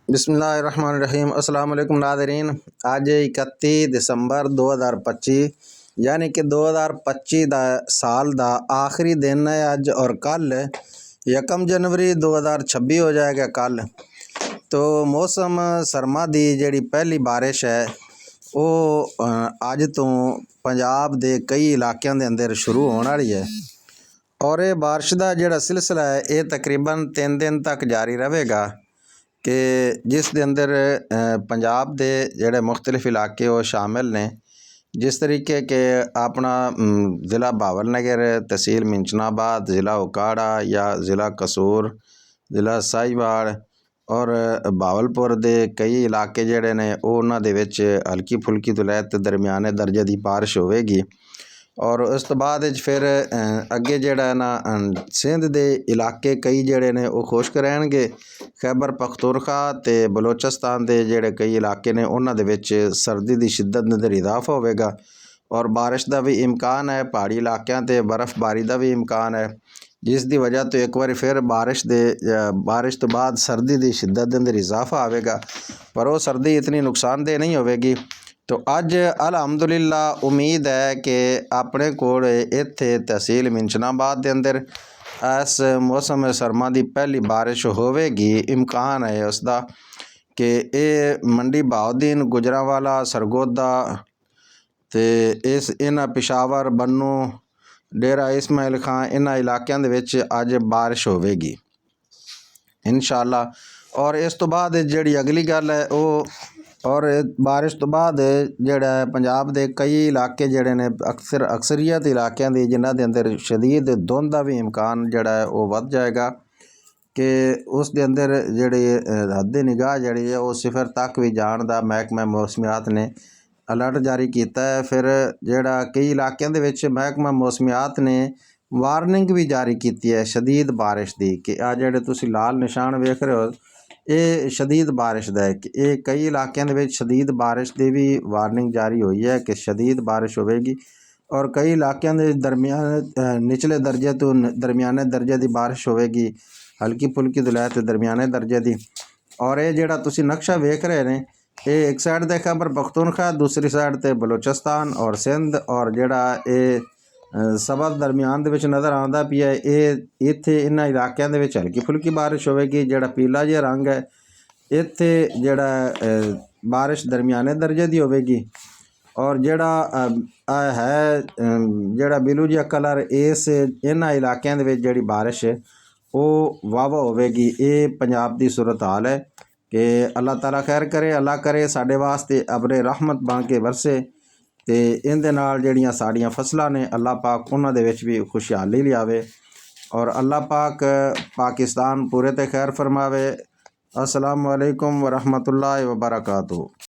बिस्मिल्लाहिर्रहमानिर्रहीम। अस्सलाम वालेकुम नाज़रीन। आज 31 दिसंबर 2025 यानी कि 2025 ਦਾ ਸਾਲ ਦਾ ਆਖਰੀ ਦਿਨ ਹੈ ਅੱਜ और कल 1 जनवरी 2026 हो जाएगा कल। तो मौसम सरमा ਦੀ ਜਿਹੜੀ ਪਹਿਲੀ ਬਾਰਿਸ਼ ਹੈ ਉਹ ਅੱਜ ਤੋਂ ਪੰਜਾਬ ਦੇ ਕਈ ਇਲਾਕਿਆਂ ਦੇ ਅੰਦਰ ਸ਼ੁਰੂ ਹੋਣ ਵਾਲੀ ਹੈ ਔਰ ਇਹ ਬਾਰਿਸ਼ ਦਾ ਜਿਹੜਾ ਸਿਲਸਿਲਾ ਹੈ ਇਹ ਤਕਰੀਬਨ 3 ਦਿਨ ਤੱਕ ਜਾਰੀ ਰਹੇਗਾ कि जिस दे अंदर पंजाब दे जेड़े मुख्तलिफ इलाके वो शामिल ने। जिस तरीके के अपना ज़िला भावल नगर, तहसील मिंचनाबाद, ज़िला उकाड़ा या ज़िला कसूर, ज़िला साहिवाल और भावलपुर दे कई इलाके जेड़े ने उन्हां दे विच हल्की फुल्की तो लैके दरमियाने दर्जे की बारिश होवेगी। और उस तो बाद फिर अगे जेड़ा ना सिंध दे इलाके कई जेड़े ने वो खुश्क रहणगे। खैबर पख्तूनख्वा ते बलोचिस्तान दे जेड़े कई इलाके ने उन्हां दे विच सर्दी की शिद्दत दे अंदर इजाफा होवेगा और बारिश का भी इम्कान है। पहाड़ी इलाकों ते बर्फबारी का भी इम्कान है, जिस दी वजह तो एक बार फिर बारिश तो बाद सर्दी की शिद्दत के अंदर इजाफा आएगा, पर वो सर्दी इतनी नुकसानदेह नहीं होगी। तो अज अलहमदुलिल्ला उम्मीद है कि अपने कोल इत्थे तहसील मिंचनाबाद के अंदर इस मौसम सरमा की पहली बारिश होवेगी। इम्कान है उसका कि ये मंडी बहाउद्दीन, गुजरांवाला, सरगोदा ते इन्हां पिशावर, बन्नू, डेरा इस्माइल खां इन्हां इलाकों के विच अज बारिश होवेगी इंशाअल्लाह। और इस तो बाद जिहड़ी अगली गल है वो और बारिश तो बाद जिहड़ा पंजाब दे कई इलाके जिहड़े ने अक्सरियत इलाकों की जिन्हां दे अंदर शदीद धुंध का भी इम्कान जिहड़ा है वो वध जाएगा कि उस दे अंदर जिहड़ी हद निगाह जिहड़ी है वो सिफर तक भी जाण दा महकमा मौसमियात ने अलर्ट जारी किया है। फिर जिहड़ा कई इलाकों के विच महकमा मौसमियात ने वार्निंग भी जारी की है शदीद बारिश की कि आ जिहड़े तुसीं लाल निशान वेख रहे हो ये शदीद बारिश का है कि ये कई इलाकों के शदीद बारिश की भी वार्निंग जारी हुई है कि शदीद बारिश होगी। और कई इलाकों के दरमियान निचले दर्जे तो दरमियाने दर्जे की बारिश होगी, हल्की फुल्की तो लैके दरमियाने दर्जे की। और ये जिहड़ा तुसीं नक्शा वेख रहे हैं ये एक साइड ते खैबर पख्तूनख्वा, दूसरी साइड ते बलोचिस्तान और सिंध और जिहड़ा ये सबक दरमियान दे विच नज़र आंदा पिया ये इत्थे इन्हां इलाकों के विच हल्की फुल्की बारिश होगी। जिहड़ा पीला जिहा रंग है इत्थे जिहड़ा बारिश दरमियाने दर्जे की होगी और जिहड़ा है जिहड़ा बिलू जिहा कलर इस इन्हां इलाकों के विच जिहड़ी बारिश वो वावा होगी। ये पंजाब की सूरत हाल है कि अल्लाह ताला खैर करे, अल्लाह करे साडे वास्ते अपने रहमत बन के वरसे ते इहदे नाल जिहड़ियां साडीआं फसलां ने अल्लाह पाक उन्हां दे विच भी खुशहाली लियावे और अल्लाह पाक पाकिस्तान पूरे ते खैर फरमावे। अस्सलामु अलैकुम व रहमतुल्लाहि व बरकातुहू।